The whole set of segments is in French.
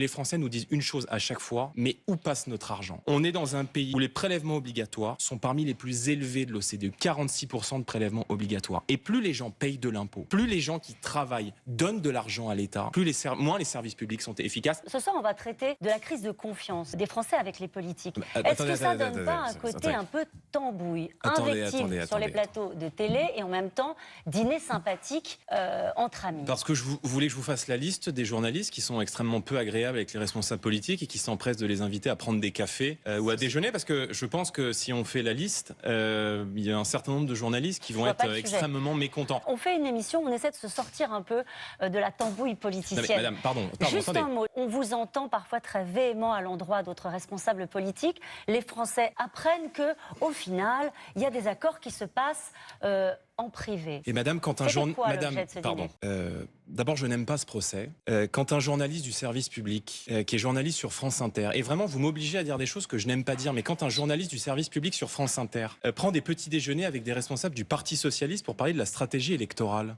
Les Français nous disent une chose à chaque fois, mais où passe notre argent? On est dans un pays où les prélèvements obligatoires sont parmi les plus élevés de l'OCDE, 46% de prélèvements obligatoires. Et plus les gens payent de l'impôt, plus les gens qui travaillent donnent de l'argent à l'État, moins les services publics sont efficaces. Ce soir, on va traiter de la crise de confiance des Français avec les politiques. Est-ce que ça donne pas un côté un peu tambouille, invective sur les plateaux de télé et en même temps dîner sympathique entre amis? Parce que vous voulez que je vous fasse la liste des journalistes qui sont extrêmement peu agréables avec les responsables politiques et qui s'empressent de les inviter à prendre des cafés ou à déjeuner, parce que je pense que si on fait la liste, il y a un certain nombre de journalistes qui vont être extrêmement mécontents. On fait une émission, on essaie de se sortir un peu de la tambouille politicienne. Non mais, madame, pardon, Juste attendez. un mot, on vous entend parfois très véhément à l'endroit d'autres responsables politiques. Les Français apprennent que, au final, il y a des accords qui se passent en privé. Et madame, quand un journaliste... Pardon. D'abord, je n'aime pas ce procès. Quand un journaliste du service public, qui est journaliste sur France Inter, et vraiment, vous m'obligez à dire des choses que je n'aime pas dire, mais quand un journaliste du service public sur France Inter prend des petits déjeuners avec des responsables du Parti Socialiste pour parler de la stratégie électorale,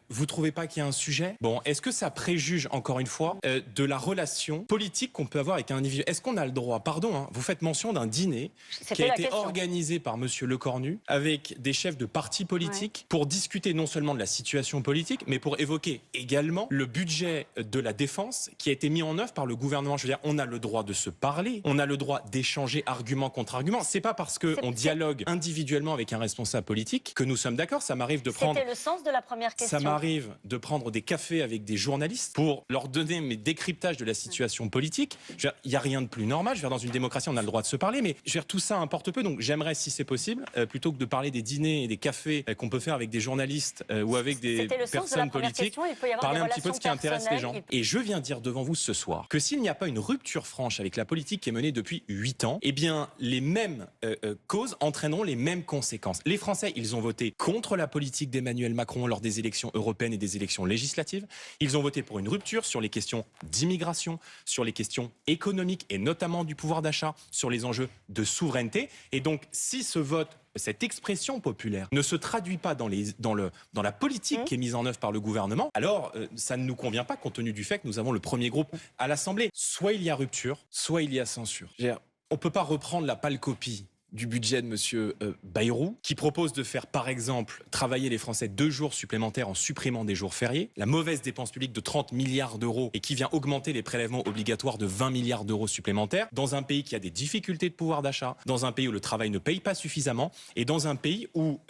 vous trouvez pas qu'il y a un sujet? Bon, est-ce que ça préjuge, encore une fois, de la relation politique qu'on peut avoir avec un individu? Est-ce qu'on a le droit, pardon, hein, vous faites mention d'un dîner qui a été organisé par Monsieur Lecornu avec des chefs de partis politiques pour discuter non seulement de la situation politique, mais pour évoquer également le budget de la défense qui a été mis en œuvre par le gouvernement. Je veux dire, on a le droit de se parler, on a le droit d'échanger argument contre argument. C'est pas parce qu'on dialogue individuellement avec un responsable politique que nous sommes d'accord. Ça m'arrive de prendre... C'était le sens de la première question. Ça m'arrive de prendre des cafés avec des journalistes pour leur donner mes décryptages de la situation politique. Il n'y a rien de plus normal. Je veux dire, dans une démocratie, on a le droit de se parler, mais je veux dire, tout ça importe peu. Donc j'aimerais, si c'est possible, plutôt que de parler des dîners et des cafés qu'on peut faire avec des journalistes ou avec des personnes politiques, parler un petit peu de ce qui intéresse les gens. Et je viens dire devant vous ce soir que s'il n'y a pas une rupture franche avec la politique qui est menée depuis 8 ans, eh bien, les mêmes causes entraîneront les mêmes conséquences. Les Français, ils ont voté contre la politique d'Emmanuel Macron lors des élections européennes et des élections législatives. Ils ont voté pour une rupture sur les questions d'immigration, sur les questions économiques et notamment du pouvoir d'achat, sur les enjeux de souveraineté. Et donc, si ce vote, cette expression populaire ne se traduit pas dans la politique qui est mise en œuvre par le gouvernement, alors ça ne nous convient pas compte tenu du fait que nous avons le premier groupe à l'Assemblée. Soit il y a rupture, soit il y a censure. On ne peut pas reprendre la pâle copie du budget de monsieur Bayrou, qui propose de faire, par exemple, travailler les Français 2 jours supplémentaires en supprimant des jours fériés, la mauvaise dépense publique de 30 milliards d'euros et qui vient augmenter les prélèvements obligatoires de 20 milliards d'euros supplémentaires, dans un pays qui a des difficultés de pouvoir d'achat, dans un pays où le travail ne paye pas suffisamment, et dans un pays où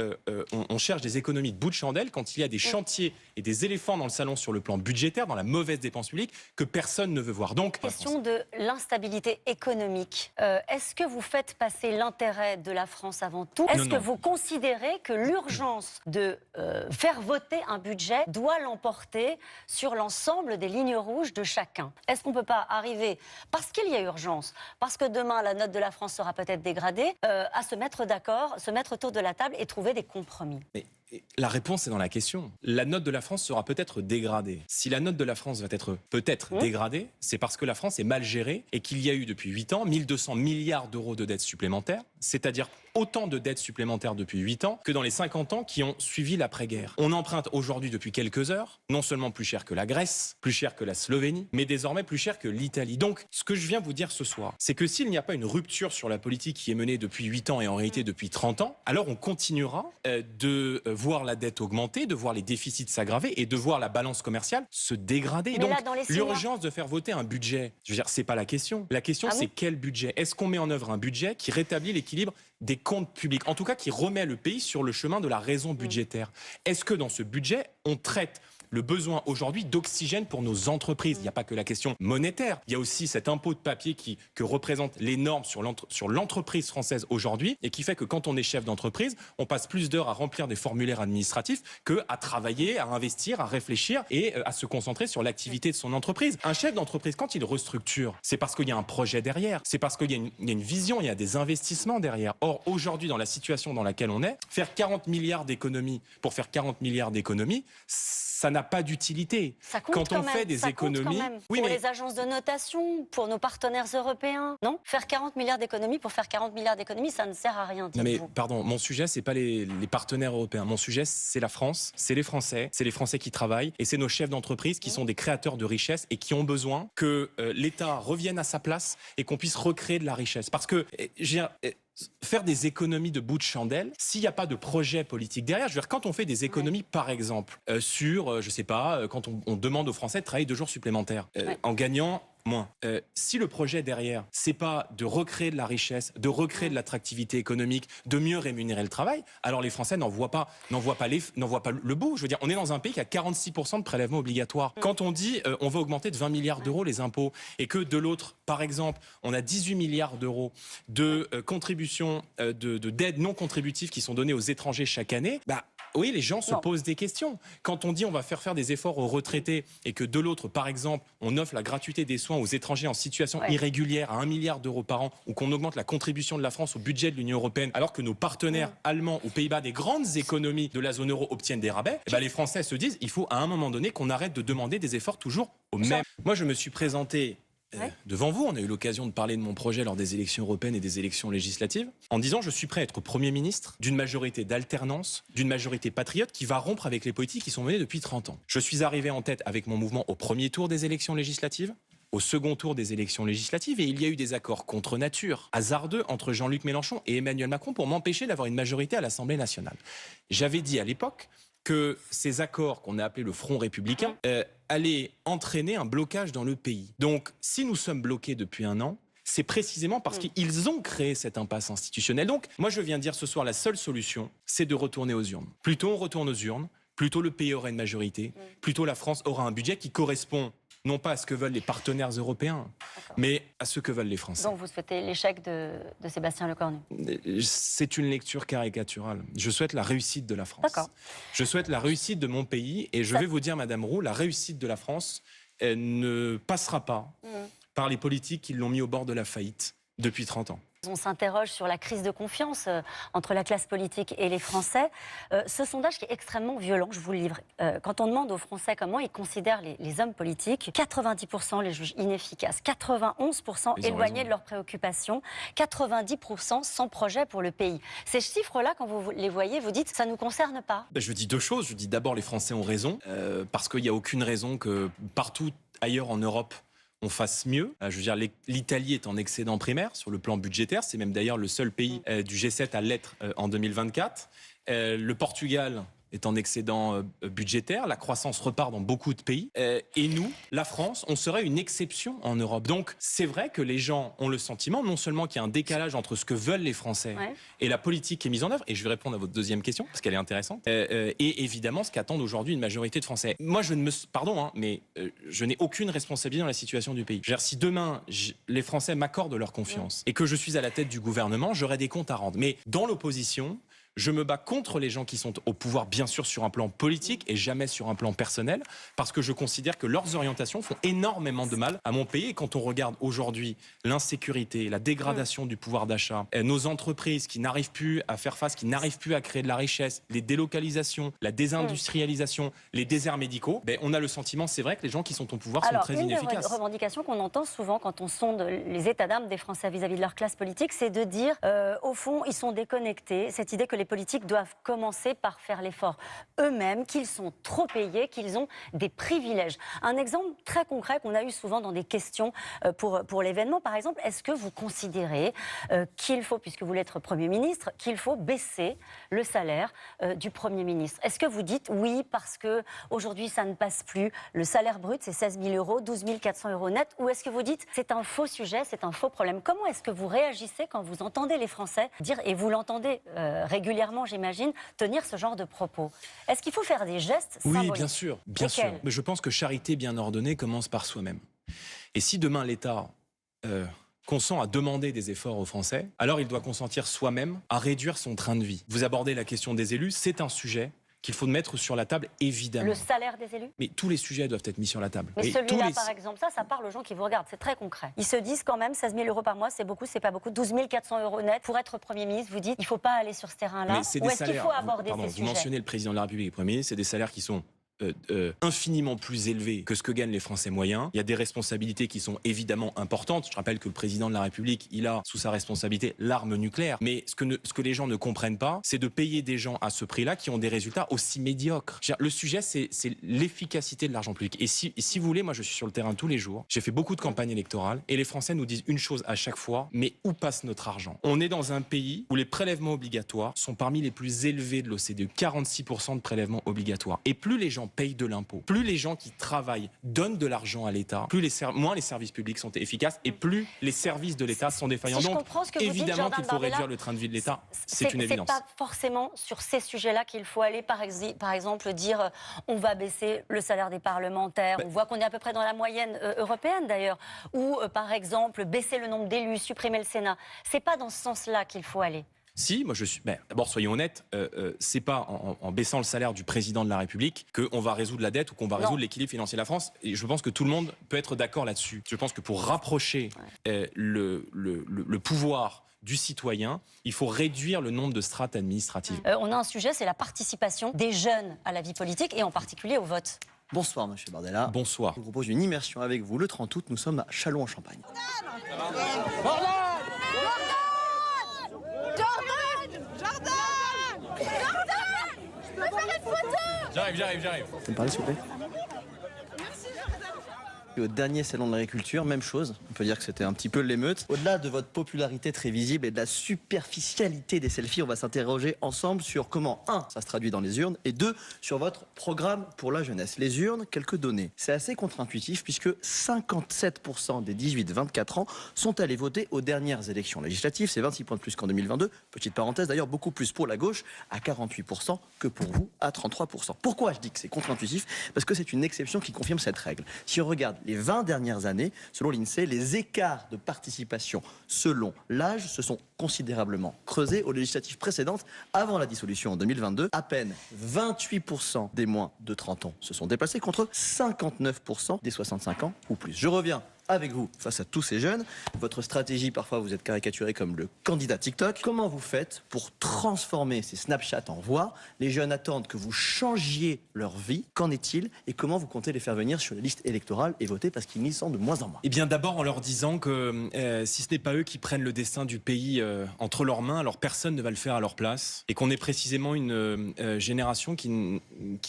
on cherche des économies de bout de chandelle quand il y a des chantiers et des éléphants dans le salon sur le plan budgétaire, dans la mauvaise dépense publique, que personne ne veut voir. Donc, question de l'instabilité économique. Est-ce que vous faites passer l'intérêt de la France avant tout? Est-ce que vous considérez que l'urgence de faire voter un budget doit l'emporter sur l'ensemble des lignes rouges de chacun? Est-ce qu'on ne peut pas arriver, parce qu'il y a urgence, parce que demain la note de la France sera peut-être dégradée, à se mettre d'accord, se mettre autour de la table et trouver des compromis? Mais la réponse est dans la question. La note de la France sera peut-être dégradée. Si la note de la France va être peut-être dégradée, c'est parce que la France est mal gérée et qu'il y a eu depuis 8 ans 1200 milliards d'euros de dettes supplémentaires, c'est-à-dire autant de dettes supplémentaires depuis 8 ans que dans les 50 ans qui ont suivi l'après-guerre. On emprunte aujourd'hui depuis quelques heures, non seulement plus cher que la Grèce, plus cher que la Slovénie, mais désormais plus cher que l'Italie. Donc, ce que je viens vous dire ce soir, c'est que s'il n'y a pas une rupture sur la politique qui est menée depuis 8 ans et en réalité depuis 30 ans, alors on continuera de voir la dette augmenter, de voir les déficits s'aggraver et de voir la balance commerciale se dégrader. Donc, l'urgence de faire voter un budget, je veux dire, c'est pas la question. La question, c'est quel budget? Est-ce qu'on met en œuvre un budget qui rétablit l'équilibre des comptes publics, en tout cas qui remet le pays sur le chemin de la raison budgétaire? Est-ce que dans ce budget, on traite le besoin aujourd'hui d'oxygène pour nos entreprises? Il n'y a pas que la question monétaire, il y a aussi cet impôt de papier que représentent les normes sur l'entreprise française aujourd'hui et qui fait que quand on est chef d'entreprise, on passe plus d'heures à remplir des formulaires administratifs qu'à travailler, à investir, à réfléchir et à se concentrer sur l'activité de son entreprise. Un chef d'entreprise, quand il restructure, c'est parce qu'il y a un projet derrière, c'est parce qu'il y a une vision, il y a des investissements derrière. Or, aujourd'hui, dans la situation dans laquelle on est, faire 40 milliards d'économies pour faire 40 milliards d'économies, ça n'a n'a pas d'utilité. Ça compte quand on fait des économies, pour les agences de notation, pour nos partenaires européens, non? Faire 40 milliards d'économies pour faire 40 milliards d'économies, ça ne sert à rien. Non mais pardon, mon sujet c'est pas les partenaires européens. Mon sujet c'est la France, c'est les Français qui travaillent et c'est nos chefs d'entreprise qui sont des créateurs de richesse et qui ont besoin que l'État revienne à sa place et qu'on puisse recréer de la richesse. Parce que faire des économies de bout de chandelle, s'il n'y a pas de projet politique derrière, je veux dire, quand on fait des économies, par exemple, sur, je sais pas, quand on demande aux Français de travailler 2 jours supplémentaires, en gagnant moins. Si le projet derrière, c'est pas de recréer de la richesse, de recréer de l'attractivité économique, de mieux rémunérer le travail, alors les Français n'en voient pas le bout. Je veux dire, on est dans un pays qui a 46% de prélèvements obligatoires. Quand on dit on va augmenter de 20 milliards d'euros les impôts et que de l'autre, par exemple, on a 18 milliards d'euros de contributions, d'aides non contributives qui sont données aux étrangers chaque année, oui, les gens se posent des questions. Quand on dit on va faire des efforts aux retraités et que de l'autre, par exemple, on offre la gratuité des soins aux étrangers en situation irrégulière à 1 milliard d'euros par an ou qu'on augmente la contribution de la France au budget de l'Union européenne alors que nos partenaires allemands ou Pays-Bas, des grandes économies de la zone euro obtiennent des rabais, les Français se disent il faut à un moment donné qu'on arrête de demander des efforts toujours aux mêmes. Moi, je me suis présenté devant vous, on a eu l'occasion de parler de mon projet lors des élections européennes et des élections législatives, en disant je suis prêt à être Premier ministre d'une majorité d'alternance, d'une majorité patriote qui va rompre avec les politiques qui sont menées depuis 30 ans. Je suis arrivé en tête avec mon mouvement au premier tour des élections législatives, au second tour des élections législatives, et il y a eu des accords contre nature, hasardeux, entre Jean-Luc Mélenchon et Emmanuel Macron pour m'empêcher d'avoir une majorité à l'Assemblée nationale. J'avais dit à l'époque que ces accords qu'on a appelés le Front républicain allaient entraîner un blocage dans le pays. Donc, si nous sommes bloqués depuis 1 an, c'est précisément parce qu'ils ont créé cette impasse institutionnelle. Donc, moi, je viens dire ce soir, la seule solution, c'est de retourner aux urnes. Plus tôt on retourne aux urnes, plus tôt le pays aura une majorité, plus tôt la France aura un budget qui correspond non pas à ce que veulent les partenaires européens, mais à ce que veulent les Français. Donc vous souhaitez l'échec de Sébastien Lecornu? C'est une lecture caricaturale. Je souhaite la réussite de la France. Je souhaite la réussite de mon pays et je vais vous dire, Madame Roux, la réussite de la France ne passera pas par les politiques qui l'ont mis au bord de la faillite depuis 30 ans. On s'interroge sur la crise de confiance entre la classe politique et les Français. Ce sondage qui est extrêmement violent, je vous le livre. Quand on demande aux Français comment ils considèrent les hommes politiques, 90% les jugent inefficaces, 91% éloignés de leurs préoccupations, 90% sans projet pour le pays. Ces chiffres-là, quand vous les voyez, vous dites ça ne nous concerne pas. Je dis 2 choses. Je dis d'abord les Français ont raison, parce qu'il n'y a aucune raison que partout ailleurs en Europe, on fasse mieux. Je veux dire, l'Italie est en excédent primaire sur le plan budgétaire. C'est même d'ailleurs le seul pays du G7 à l'être en 2024. Le Portugal est en excédent budgétaire. La croissance repart dans beaucoup de pays. Et nous, la France, on serait une exception en Europe. Donc, c'est vrai que les gens ont le sentiment, non seulement qu'il y a un décalage entre ce que veulent les Français et la politique qui est mise en œuvre, et je vais répondre à votre deuxième question, parce qu'elle est intéressante, et évidemment ce qu'attendent aujourd'hui une majorité de Français. Moi, je n'ai aucune responsabilité dans la situation du pays. Je veux dire, si demain, les Français m'accordent leur confiance et que je suis à la tête du gouvernement, j'aurai des comptes à rendre. Mais dans l'opposition, je me bats contre les gens qui sont au pouvoir, bien sûr, sur un plan politique et jamais sur un plan personnel, parce que je considère que leurs orientations font énormément de mal à mon pays. Et quand on regarde aujourd'hui l'insécurité, la dégradation du pouvoir d'achat, nos entreprises qui n'arrivent plus à faire face, qui n'arrivent plus à créer de la richesse, les délocalisations, la désindustrialisation, les déserts médicaux, on a le sentiment, c'est vrai, que les gens qui sont au pouvoir sont très inefficaces. Une des revendications qu'on entend souvent quand on sonde les états d'âme des Français vis-à-vis de leur classe politique, c'est de dire, au fond, ils sont déconnectés. Cette idée que les politiques doivent commencer par faire l'effort eux-mêmes, qu'ils sont trop payés, qu'ils ont des privilèges. Un exemple très concret qu'on a eu souvent dans des questions pour l'événement, par exemple, est-ce que vous considérez qu'il faut, puisque vous voulez être Premier ministre, qu'il faut baisser le salaire du Premier ministre? Est-ce que vous dites oui parce qu'aujourd'hui ça ne passe plus, le salaire brut c'est 16 000 euros, 12 400 euros net, ou est-ce que vous dites c'est un faux sujet, c'est un faux problème? Comment est-ce que vous réagissez quand vous entendez les Français dire, et vous l'entendez régulièrement j'imagine, tenir ce genre de propos? Est-ce qu'il faut faire des gestes symboliques? Oui, bien sûr, bien sûr. Mais je pense que charité bien ordonnée commence par soi-même. Et si demain l'État consent à demander des efforts aux Français, alors il doit consentir soi-même à réduire son train de vie. Vous abordez la question des élus, c'est un sujet qu'il faut mettre sur la table, évidemment. Le salaire des élus? Mais tous les sujets doivent être mis sur la table. Mais celui-là, par exemple, ça parle aux gens qui vous regardent, c'est très concret. Ils se disent quand même 16 000 euros par mois, c'est beaucoup, c'est pas beaucoup. 12 400 euros net pour être Premier ministre, vous dites, il ne faut pas aller sur ce terrain-là. Ou est-ce qu'il faut aborder ces sujets? Vous mentionnez le Président de la République et le Premier ministre, c'est des salaires qui sont infiniment plus élevé que ce que gagnent les Français moyens. Il y a des responsabilités qui sont évidemment importantes. Je rappelle que le président de la République, il a sous sa responsabilité l'arme nucléaire. Mais ce que les gens ne comprennent pas, c'est de payer des gens à ce prix-là qui ont des résultats aussi médiocres. Le sujet, c'est l'efficacité de l'argent public. Et si vous voulez, moi je suis sur le terrain tous les jours. J'ai fait beaucoup de campagnes électorales et les Français nous disent une chose à chaque fois, mais où passe notre argent? On est dans un pays où les prélèvements obligatoires sont parmi les plus élevés de l'OCDE. 46% de prélèvements obligatoires. Et plus les gens payent de l'impôt, plus les gens qui travaillent donnent de l'argent à l'État, moins les services publics sont efficaces et plus les services de l'État sont défaillants. Si Donc, évidemment qu'il faut réduire le train de vie de l'État. C'est une évidence. C'est pas forcément sur ces sujets-là qu'il faut aller, par exemple, dire on va baisser le salaire des parlementaires. On voit qu'on est à peu près dans la moyenne européenne d'ailleurs. Ou par exemple, baisser le nombre d'élus, supprimer le Sénat. C'est pas dans ce sens-là qu'il faut aller. Si, moi je suis. D'abord, soyons honnêtes, c'est pas en baissant le salaire du président de la République qu'on va résoudre la dette ou qu'on va résoudre l'équilibre financier de la France. Et je pense que tout le monde peut être d'accord là-dessus. Je pense que pour rapprocher le pouvoir du citoyen, il faut réduire le nombre de strates administratives. On a un sujet, c'est la participation des jeunes à la vie politique et en particulier au vote. Bonsoir, monsieur Bardella. Bonsoir. Je vous propose une immersion avec vous le 30 août. Nous sommes à Châlons-en-Champagne. J'arrive. Vous pouvez me parler, s'il vous plaît? Et au dernier salon de l'agriculture, même chose. On peut dire que c'était un petit peu l'émeute. Au-delà de votre popularité très visible et de la superficialité des selfies, on va s'interroger ensemble sur comment, 1, ça se traduit dans les urnes, et 2, sur votre programme pour la jeunesse. Les urnes, quelques données. C'est assez contre-intuitif puisque 57% des 18-24 ans sont allés voter aux dernières élections législatives. C'est 26 points de plus qu'en 2022. Petite parenthèse, d'ailleurs, beaucoup plus pour la gauche, à 48%, que pour vous, à 33%. Pourquoi je dis que c'est contre-intuitif? Parce que c'est une exception qui confirme cette règle. Si on regarde les 20 dernières années, selon l'INSEE, les écarts de participation selon l'âge se sont considérablement creusés aux législatives précédentes avant la dissolution en 2022. À peine 28% des moins de 30 ans se sont déplacés contre 59% des 65 ans ou plus. Je reviens avec vous face à tous ces jeunes. Votre stratégie, parfois vous êtes caricaturé comme le candidat TikTok. Comment vous faites pour transformer ces Snapchat en voix? Les jeunes attendent que vous changiez leur vie. Qu'en est-il? Et comment vous comptez les faire venir sur les listes électorales et voter parce qu'ils n'y sont de moins en moins? Eh bien d'abord en leur disant que si ce n'est pas eux qui prennent le destin du pays entre leurs mains, alors personne ne va le faire à leur place. Et qu'on est précisément une génération qui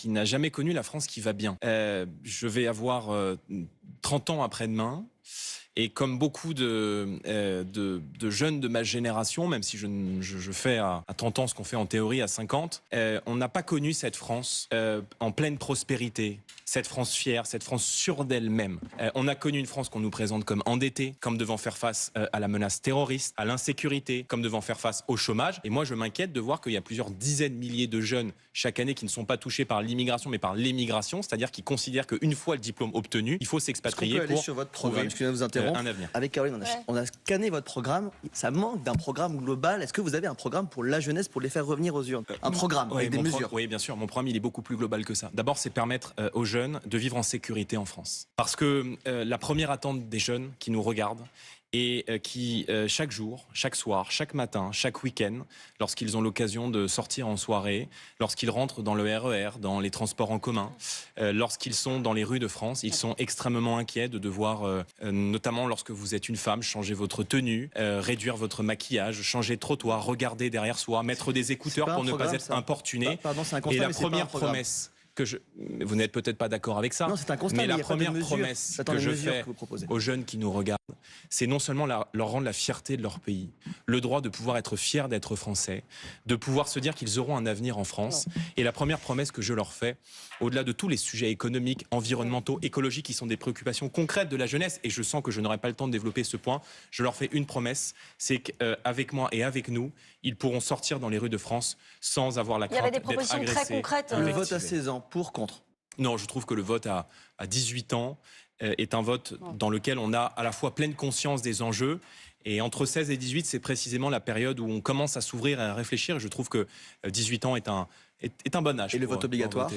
n'a jamais connu la France qui va bien. Je vais avoir 30 ans après-demain. Et comme beaucoup de jeunes de ma génération, même si je fais à 30 ans ce qu'on fait en théorie à 50, on n'a pas connu cette France en pleine prospérité, cette France fière, cette France sûre d'elle-même. On a connu une France qu'on nous présente comme endettée, comme devant faire face à la menace terroriste, à l'insécurité, comme devant faire face au chômage. Et moi, je m'inquiète de voir qu'il y a plusieurs dizaines de milliers de jeunes chaque année qui ne sont pas touchés par l'immigration, mais par l'émigration, c'est-à-dire qui considèrent qu'une fois le diplôme obtenu, il faut s'expatrier pour aller sur votre programme. Excusez-moi de vous interrompre. Un avenir. Avec Caroline, on a scanné votre programme. Ça manque d'un programme global. Est-ce que vous avez un programme pour la jeunesse, pour les faire revenir aux urnes? Un programme avec des mesures? Oui, bien sûr. Mon programme, il est beaucoup plus global que ça. D'abord, c'est permettre aux jeunes de vivre en sécurité en France. Parce que la première attente des jeunes qui nous regardent, et qui, chaque jour, chaque soir, chaque matin, chaque week-end, lorsqu'ils ont l'occasion de sortir en soirée, lorsqu'ils rentrent dans le RER, dans les transports en commun, lorsqu'ils sont dans les rues de France, ils sont extrêmement inquiets de devoir, notamment lorsque vous êtes une femme, changer votre tenue, réduire votre maquillage, changer de trottoir, regarder derrière soi, mettre des écouteurs pour ne pas être importuné. Pardon, c'est un constat, et la première promesse... Vous n'êtes peut-être pas d'accord avec ça, non, c'est un constat, mais la première promesse que je fais aux jeunes qui nous regardent, c'est non seulement leur rendre la fierté de leur pays, le droit de pouvoir être fiers d'être français, de pouvoir se dire qu'ils auront un avenir en France. Et la première promesse que je leur fais, au-delà de tous les sujets économiques, environnementaux, écologiques, qui sont des préoccupations concrètes de la jeunesse, et je sens que je n'aurai pas le temps de développer ce point, je leur fais une promesse, c'est qu'avec moi et avec nous, ils pourront sortir dans les rues de France sans avoir la crainte d'être agressés. Il y avait des propositions très concrètes. Le vote à 16 ans, pour, contre? Non, je trouve que le vote à 18 ans est un vote dans lequel on a à la fois pleine conscience des enjeux. Et entre 16 et 18, c'est précisément la période où on commence à s'ouvrir et à réfléchir. Et je trouve que 18 ans est un bon âge. Et le vote obligatoire?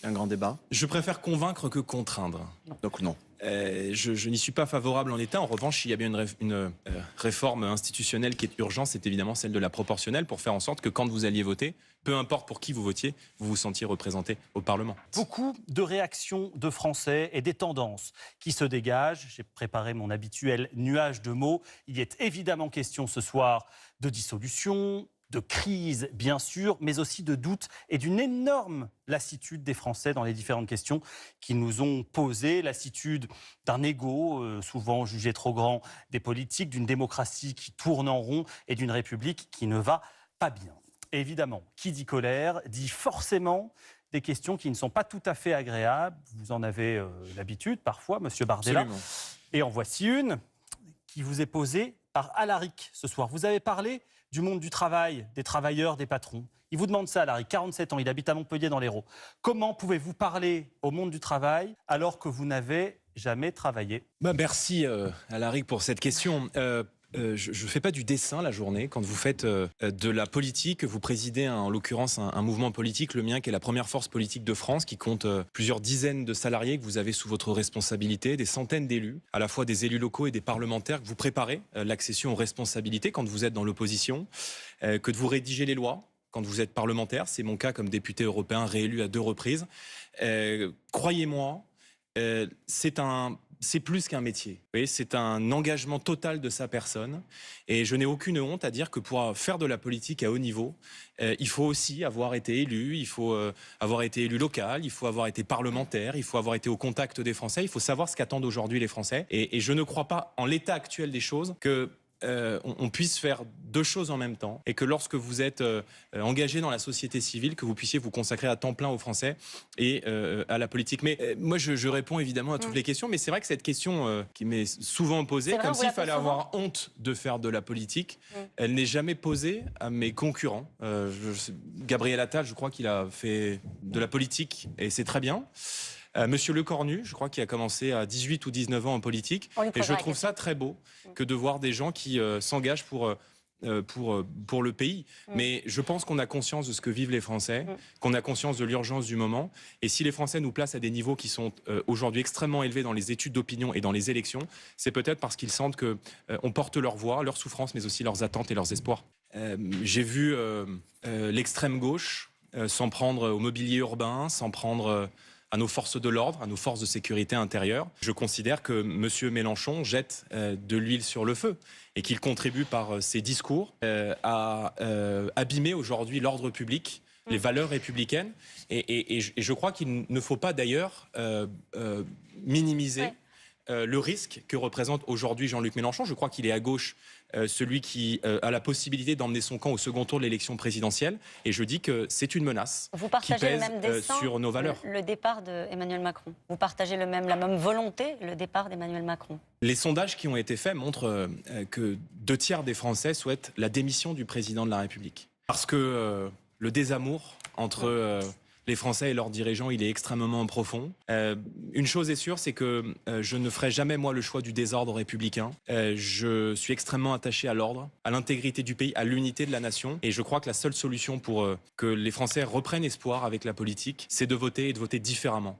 Un grand débat. Je préfère convaincre que contraindre. Donc non. Je n'y suis pas favorable en l'état. En revanche, il y a bien une réforme institutionnelle qui est urgente, c'est évidemment celle de la proportionnelle, pour faire en sorte que quand vous alliez voter, peu importe pour qui vous votiez, vous vous sentiez représenté au Parlement. Beaucoup de réactions de Français et des tendances qui se dégagent. J'ai préparé mon habituel nuage de mots. Il y est évidemment question ce soir de dissolution, de crise, bien sûr, mais aussi de doute et d'une énorme lassitude des Français dans les différentes questions qu'ils nous ont posées. Lassitude d'un ego, souvent jugé trop grand, des politiques, d'une démocratie qui tourne en rond et d'une République qui ne va pas bien. Et évidemment, qui dit colère dit forcément des questions qui ne sont pas tout à fait agréables. Vous en avez l'habitude parfois, Monsieur Bardella. Absolument. Et en voici une qui vous est posée par Alaric ce soir. Vous avez parlé du monde du travail, des travailleurs, des patrons. Il vous demande ça, Alaric, 47 ans, il habite à Montpellier dans l'Hérault. Comment pouvez-vous parler au monde du travail alors que vous n'avez jamais travaillé? Merci Alaric pour cette question. Je ne fais pas du dessin la journée. Quand vous faites de la politique, vous présidez en l'occurrence un mouvement politique, le mien, qui est la première force politique de France, qui compte plusieurs dizaines de salariés que vous avez sous votre responsabilité, des centaines d'élus, à la fois des élus locaux et des parlementaires, que vous préparez l'accession aux responsabilités quand vous êtes dans l'opposition, que vous rédigez les lois quand vous êtes parlementaire. C'est mon cas comme député européen réélu à 2 reprises. Croyez-moi, c'est plus qu'un métier. Vous voyez, c'est un engagement total de sa personne. Et je n'ai aucune honte à dire que pour faire de la politique à haut niveau, il faut aussi avoir été élu, il faut avoir été élu local, il faut avoir été parlementaire, il faut avoir été au contact des Français, il faut savoir ce qu'attendent aujourd'hui les Français. Et je ne crois pas, en l'état actuel des choses, que on puisse faire 2 choses en même temps, et que lorsque vous êtes engagé dans la société civile, que vous puissiez vous consacrer à temps plein aux Français et à la politique. Mais moi, je réponds évidemment à toutes les questions, mais c'est vrai que cette question qui m'est souvent posée, comme s'il fallait avoir honte de faire de la politique, elle n'est jamais posée à mes concurrents. Gabriel Attal, je crois qu'il a fait de la politique, et c'est très bien. Monsieur Lecornu, je crois, qui a commencé à 18 ou 19 ans en politique. Et je trouve ça très beau que de voir des gens qui s'engagent pour le pays. Mais je pense qu'on a conscience de ce que vivent les Français, qu'on a conscience de l'urgence du moment. Et si les Français nous placent à des niveaux qui sont aujourd'hui extrêmement élevés dans les études d'opinion et dans les élections, c'est peut-être parce qu'ils sentent qu'on porte leur voix, leurs souffrances, mais aussi leurs attentes et leurs espoirs. J'ai vu l'extrême gauche s'en prendre au mobilier urbain, s'en prendre à nos forces de l'ordre, à nos forces de sécurité intérieure. Je considère que M. Mélenchon jette de l'huile sur le feu et qu'il contribue par ses discours à abîmer aujourd'hui l'ordre public, les valeurs républicaines. Et je crois qu'il ne faut pas d'ailleurs minimiser le risque que représente aujourd'hui Jean-Luc Mélenchon. Je crois qu'il est à gauche celui qui a la possibilité d'emmener son camp au second tour de l'élection présidentielle. Et je dis que c'est une menace qui pèse sur nos valeurs. Le départ d'Emmanuel Macron. Vous partagez la même volonté, le départ d'Emmanuel Macron? Les sondages qui ont été faits montrent que 2 tiers des Français souhaitent la démission du président de la République. Parce que le désamour entre les Français et leurs dirigeants, il est extrêmement profond. Une chose est sûre, c'est que je ne ferai jamais, moi, le choix du désordre républicain. Je suis extrêmement attaché à l'ordre, à l'intégrité du pays, à l'unité de la nation. Et je crois que la seule solution pour que les Français reprennent espoir avec la politique, c'est de voter et de voter différemment.